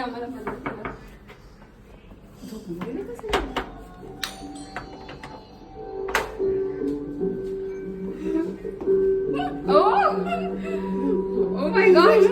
आम्हाला Oh my gosh!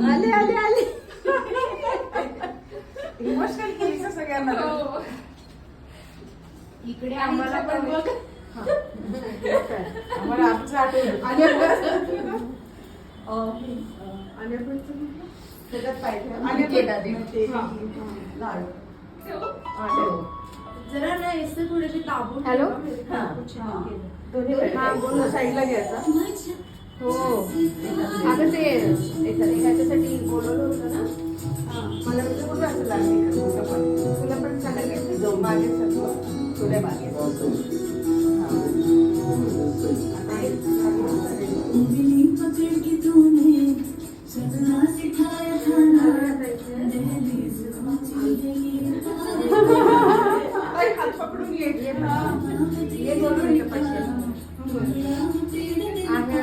आले आले आले इमोशनल केली का सगळ्यांना इकडे आम्हाला पण बघ आम्हाला आमचं आठवलं आणि आपण त्याच्यात पाहिजे जरा ना असं थोडेसे दाबून हॅलो दोन्ही साईडला घ्यायचा हो अगं ते ह्याच्यासाठी बोलवलं होतं ना मला कुठं असं लागले तुला पण चालेल जाऊ मागे सर्व थोड्या मागे हात पकडून ये बोलून आम्ही